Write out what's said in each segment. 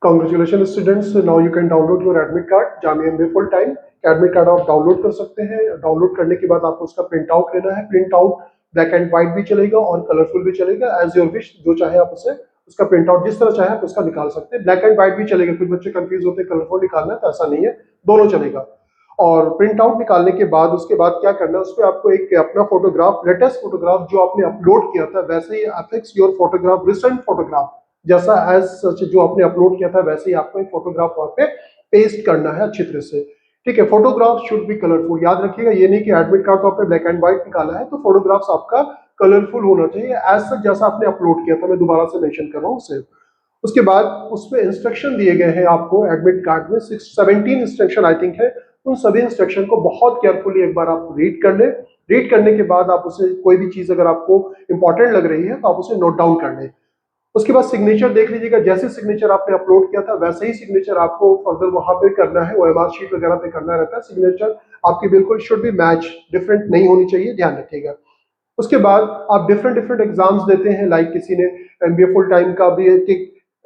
Congratulations students, now you can download your admit card Jamia MBA full time. Admit card आप download कर सकते हैं। Download करने के बाद आपको उसका प्रिंट आउट लेना है। Print out black and white भी चलेगा और कलरफुल भी चलेगा, एज योर विश। जो चाहे आप उसे उसका प्रिंट आउट जिस तरह चाहे आप उसका निकाल सकते हैं। ब्लैक एंड व्हाइट भी चलेगा, कुछ बच्चे कंफ्यूज होते हैं कलरफुल निकालना है, तो ऐसा नहीं है, दोनों चलेगा। और प्रिंट आउट निकालने के बाद उसके बाद क्या करना है, उस पर आपको एक अपना फोटोग्राफ, लेटेस्ट फोटोग्राफ जो आपने अपलोड किया था वैसे ही affix your photograph, recent photograph जैसा एज सच जो आपने अपलोड किया था वैसे ही आपको एक फोटोग्राफ वहां पे पेस्ट करना है अच्छी तरह से। ठीक है, फोटोग्राफ शुड बी कलरफुल, याद रखिएगा। ये नहीं कि एडमिट कार्ड तो आपने ब्लैक एंड व्हाइट निकाला है तो फोटोग्राफ्स आपका कलरफुल होना चाहिए एज सच जैसा आपने अपलोड किया था। मैं दोबारा से मेंशन कर रहा हूँ उसे। उसके बाद उसमें इंस्ट्रक्शन दिए गए हैं आपको एडमिट कार्ड में, 17 इंस्ट्रक्शन आई थिंक है। उन सभी इंस्ट्रक्शन को बहुत केयरफुली एक बार आप रीड कर लें। रीड करने के बाद आप उसे कोई भी चीज अगर आपको इंपॉर्टेंट लग रही है तो आप उसे नोट डाउन कर लें। उसके बाद सिग्नेचर देख लीजिएगा, जैसे सिग्नेचर आपने अपलोड किया था वैसे ही सिग्नेचर आपको फर्दर वहां पे करना है, ओएमआर शीट वगैरह पे करना रहता है। सिग्नेचर आपकी बिल्कुल शुड बी मैच, डिफरेंट नहीं होनी चाहिए, ध्यान रखिएगा। उसके बाद आप डिफरेंट डिफरेंट एग्जाम्स देते हैं, लाइक किसी ने एमबीए फुल टाइम का भी,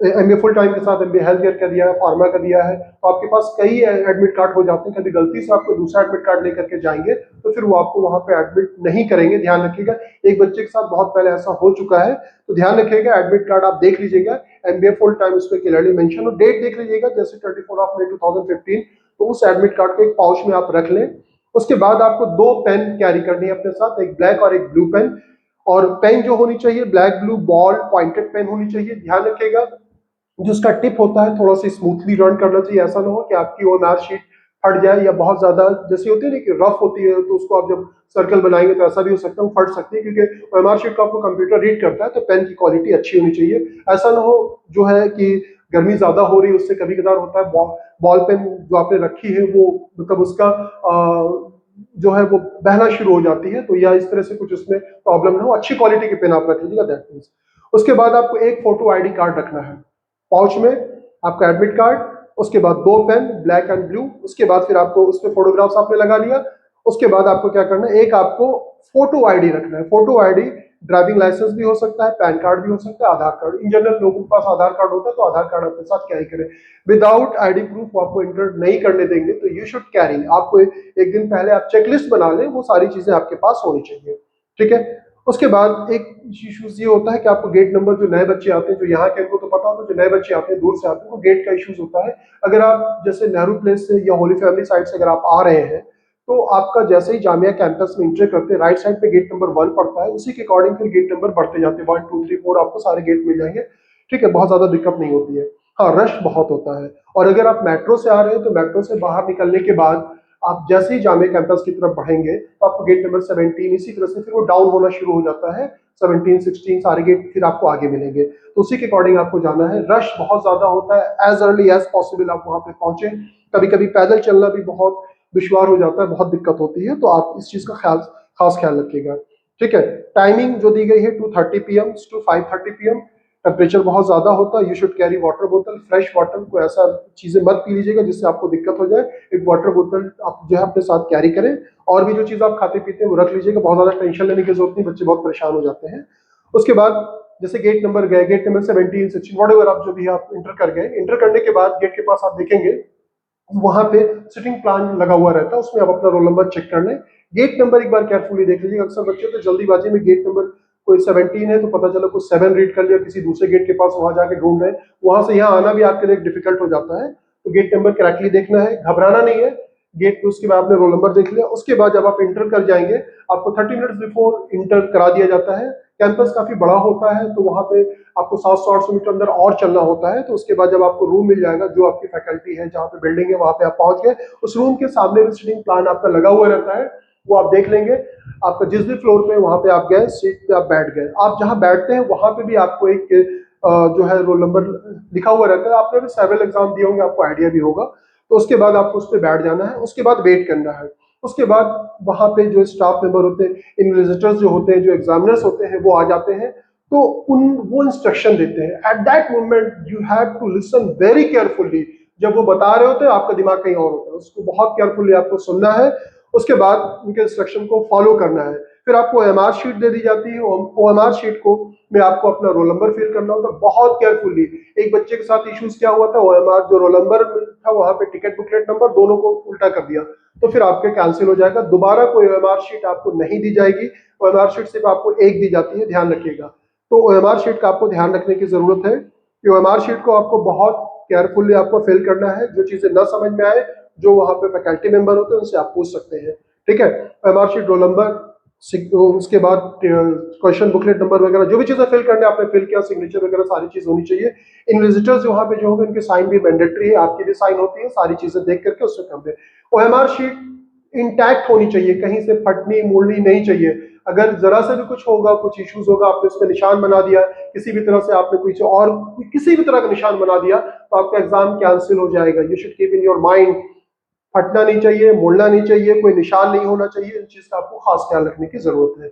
एमबीए फुल टाइम के साथ एमबीए हेल्थ केयर का दिया है, फार्मा का दिया है, तो आपके पास कई एडमिट कार्ड हो जाते हैं। कभी गलती से आपको दूसरा एडमिट कार्ड लेकर के जाएंगे तो फिर वो आपको वहां पे एडमिट नहीं करेंगे, ध्यान रखिएगा। एक बच्चे के साथ बहुत पहले ऐसा हो चुका है, तो ध्यान रखिएगा। एडमिट कार्ड आप देख लीजिएगा, एमबीए फुल टाइम उस पर क्लियरली मेंशन, और डेट देख लीजिएगा जैसे 24 मई 2015, तो उस एडमिट कार्ड को एक पाउच में आप रख लें। उसके बाद आपको 2 पेन कैरी करनी है अपने साथ, एक ब्लैक और एक ब्लू पेन। और पेन जो होनी चाहिए black blue ball pointed pen होनी चाहिए, ध्यान रखिएगा। जो उसका टिप होता है थोड़ा सा स्मूथली रन करना चाहिए, ऐसा ना हो कि आपकी ओएमआर शीट फट जाए, या बहुत ज्यादा जैसी होती है ना कि रफ होती है तो उसको आप जब सर्कल बनाएंगे तो ऐसा भी हो सकता है वो फट सकती है, क्योंकि ओएमआर शीट को आपको कंप्यूटर रीड करता है तो पेन की क्वालिटी अच्छी होनी चाहिए। ऐसा ना हो जो है कि गर्मी ज्यादा हो रही है, उससे कभी कभार होता है बॉल पेन जो आपने रखी है वो मतलब उसका जो है वो बहना शुरू हो जाती है, तो या इस तरह से कुछ उसमें प्रॉब्लम ना हो, अच्छी क्वालिटी के पेन आप रख लीजिएगा, दैट मीन्स। उसके बाद आपको एक फोटो आईडी कार्ड रखना है पाउच में, आपका एडमिट कार्ड, उसके बाद 2 पेन ब्लैक एंड ब्लू, उसके बाद फिर आपको उसमें फोटोग्राफ्स आपने लगा लिया। उसके बाद आपको क्या करना है, एक आपको फोटो आईडी रखना है। फोटो आईडी ड्राइविंग लाइसेंस भी हो सकता है, पैन कार्ड भी हो सकता है, आधार कार्ड। इन जनरल लोगों के पास आधार कार्ड होता है तो आधार कार्ड अपने साथ कैरी करें। विदाउट आईडी प्रूफ आपको इंटर नहीं करने देंगे, तो यू शुड कैरी। आपको एक दिन पहले आप चेकलिस्ट बना लें, वो सारी चीजें आपके पास होनी चाहिए, ठीक है। उसके बाद एक इश्यूज ये होता है कि आपको गेट नंबर, जो नए बच्चे आते हैं, जो यहाँ के इनको तो पता होता है, जो नए बच्चे आते हैं दूर से आते हैं, वो गेट का इश्यूज होता है। अगर आप जैसे नेहरू प्लेस से या होली फैमिली साइड से अगर आप आ रहे हैं तो आपका जैसे ही जामिया कैंपस में एंटर करते हैं राइट साइड पे गेट नंबर 1 पड़ता है, उसी के अकॉर्डिंग फिर गेट नंबर बढ़ते जाते हैं, 1 2 3 4 आपको सारे गेट मिल जाएंगे, ठीक है। बहुत ज्यादा दिक्कत नहीं होती है। हाँ, रश बहुत होता है। और अगर आप मेट्रो से आ रहे हैं तो मेट्रो से बाहर निकलने के बाद आप जैसे ही जामिया कैंपस की तरफ बढ़ेंगे तो आपको गेट नंबर 17, इसी तरह से फिर वो डाउन होना शुरू हो जाता है, 17 16 सारे गेट फिर आपको आगे मिलेंगे, तो उसी के अकॉर्डिंग आपको जाना है। रश बहुत ज्यादा होता है, एज अर्ली एज पॉसिबल आप वहां पे पहुंचे। कभी कभी पैदल चलना भी बहुत दुश्वार हो जाता है, बहुत दिक्कत होती है, तो आप इस चीज का खास ख्याल रखिएगा, ठीक है। टाइमिंग जो दी गई है 2:30 PM टू 5:30 PM। टेम्परेचर बहुत ज्यादा होता है, यू शुड कैरी वाटर बोतल, फ्रेश वाटर, को ऐसा चीजें मत पी लीजिएगा जिससे आपको दिक्कत हो जाए। एक वाटर बोतल आप जो है अपने साथ कैरी करें, और भी जो चीज आप खाते पीते हैं वो रख लीजिएगा, बहुत ज्यादा टेंशन लेने की जरूरत नहीं, बच्चे बहुत परेशान हो जाते हैं। उसके बाद जैसे गेट नंबर गए, गेट नंबर 17 16 वॉट आप जो भी आप इंटर कर गए, इंटर करने के बाद गेट के पास आप देखेंगे वहां पे सिटिंग प्लान लगा हुआ रहता है, उसमें आप अपना रोल नंबर चेक कर लें। गेट नंबर एक बार केयरफुली देख लीजिएगा, अक्सर बच्चे तो जल्दीबाजी में गेट नंबर कोई 17 है तो पता चला कुछ 7 रीड कर लिया, किसी दूसरे गेट के पास वहां जाके ढूंढ रहे हैं, वहां से यहाँ आना भी आपके लिए डिफिकल्ट हो जाता है। तो गेट नंबर करेक्टली देखना है, घबराना नहीं है। गेट पे उसके बाद आपने रोल नंबर देख लिया, उसके बाद जब आप इंटर कर जाएंगे आपको 30 मिनट्स बिफोर इंटर करा दिया जाता है। कैंपस काफी बड़ा होता है तो वहां पे आपको 700-800 मीटर अंदर और चलना होता है, तो उसके बाद जब आपको रूम मिल जाएगा, जो आपकी फैकल्टी है जहाँ पे बिल्डिंग है वहां पे आप पहुंच गए, उस रूम के सामने भी सिटिंग प्लान आपका लगा हुआ रहता है, वो आप देख लेंगे। आपका जिस भी फ्लोर पे वहां पे आप गए, सीट पे आप बैठ गए, आप जहां बैठते हैं वहां पे भी आपको एक जो है रोल नंबर लिखा हुआ रहता है। आपने भी सेवरल एग्जाम दिए होंगे, आपको आइडिया भी होगा। तो उसके बाद आपको उस पर बैठ जाना है, उसके बाद वेट करना है। उसके बाद वहां पे जो स्टाफ मेंबर होते हैं, इन्विजिटर्स जो होते हैं, जो एग्जामिनर्स होते हैं, वो आ जाते हैं, तो वो इंस्ट्रक्शन देते हैं। At that moment you have to listen very carefully. जब वो बता रहे होते हैं आपका दिमाग कहीं और होता है, उसको बहुत केयरफुली आपको सुनना है। उसके बाद उनके इंस्ट्रक्शन को फॉलो करना है। फिर आपको OMR शीट दे दी जाती है। OMR शीट को में आपको अपना रोल नंबर फिल करना होगा बहुत केयरफुली। एक बच्चे के साथ इश्यूज क्या हुआ था, OMR जो रोल नंबर था वहां पे टिकट बुकलेट नंबर दोनों को उल्टा कर दिया, तो फिर आपके कैंसिल हो जाएगा। दोबारा कोई OMR शीट आपको नहीं दी जाएगी। OMR शीट सिर्फ आपको एक दी जाती है, ध्यान रखिएगा। तो OMR शीट का आपको ध्यान रखने की जरूरत है कि OMR शीट को आपको बहुत केयरफुली आपको फिल करना है। जो चीजें ना समझ में आए, जो वहां पे फैकल्टी मेंबर होते हैं उनसे आप पूछ सकते हैं, ठीक है। OMR शीट, रोल नंबर, उसके बाद क्वेश्चन बुकलेट नंबर वगैरह जो भी चीजें फिल करने आपने फिल किया, सिग्नेचर वगैरह सारी चीज होनी चाहिए। इन विजिटर्स वहां पे जो होंगे उनके साइन भी मैंडेटरी है, आपकी भी साइन होती है, सारी चीजें देख करके उससे कर दे। OMR शीट इंटैक्ट होनी चाहिए, कहीं से फटनी मुड़नी नहीं चाहिए। अगर जरा से भी कुछ होगा, कुछ इश्यूज होगा, आपने उसमें निशान बना दिया, किसी भी तरह से आपने कुछ और किसी भी तरह का निशान बना दिया, तो आपका एग्जाम कैंसिल हो जाएगा। You should keep in your mind, फटना नहीं चाहिए, मुड़ना नहीं चाहिए, कोई निशान नहीं होना चाहिए। इन चीज का आपको खास ख्याल रखने की जरूरत है।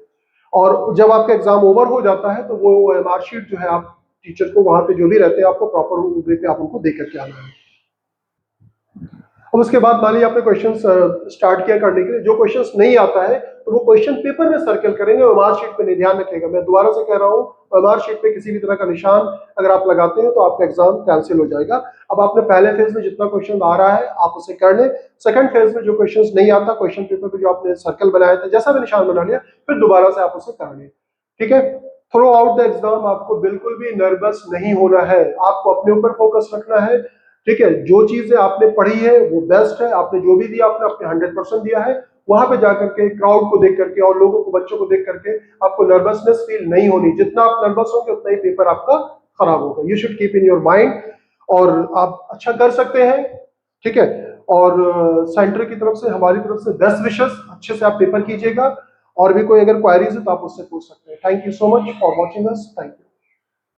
और जब आपका एग्जाम ओवर हो जाता है तो वो OMR शीट जो है आप टीचर को वहां पे जो भी रहते हैं आपको प्रॉपर वे पे आप उनको दे करके आना है। अब उसके बाद मान लीजिए आपने क्वेश्चन स्टार्ट किया करने के लिए, जो क्वेश्चंस नहीं आता है तो वो क्वेश्चन पेपर में सर्कल करेंगे, OMR शीट पे नहीं। ध्यान रखिएगा, मैं दोबारा से कह रहा हूँ, OMR शीट पे किसी भी तरह का निशान अगर आप लगाते हैं तो आपका एग्जाम कैंसिल हो जाएगा। अब आपने पहले फेज में जितना क्वेश्चन आ रहा है आप उसे कर लें। सेकंड फेज में जो क्वेश्चन नहीं आता, क्वेश्चन पेपर पे जो आपने सर्कल बनाया था, जैसा भी निशान बना लिया, फिर दोबारा से आप उसे कर लें, ठीक है। थ्रू आउट द एग्जाम आपको बिल्कुल भी नर्वस नहीं होना है, आपको अपने ऊपर फोकस रखना है, ठीक है। जो चीजें आपने पढ़ी है वो बेस्ट है, आपने जो भी दिया आपने अपने 100% दिया है। वहां पे जाकर के क्राउड को देख करके और लोगों को, बच्चों को देख करके आपको नर्वसनेस फील नहीं होनी। जितना आप नर्वस होंगे उतना ही पेपर आपका खराब होगा। You should keep in your mind, और आप अच्छा कर सकते हैं, ठीक है। और सेंटर की तरफ से, हमारी तरफ से बेस्ट विशेस, अच्छे से आप पेपर कीजिएगा। और भी कोई अगर क्वायरीज है तो आप उससे पूछ सकते हैं। Thank you so much for watching us, thank you.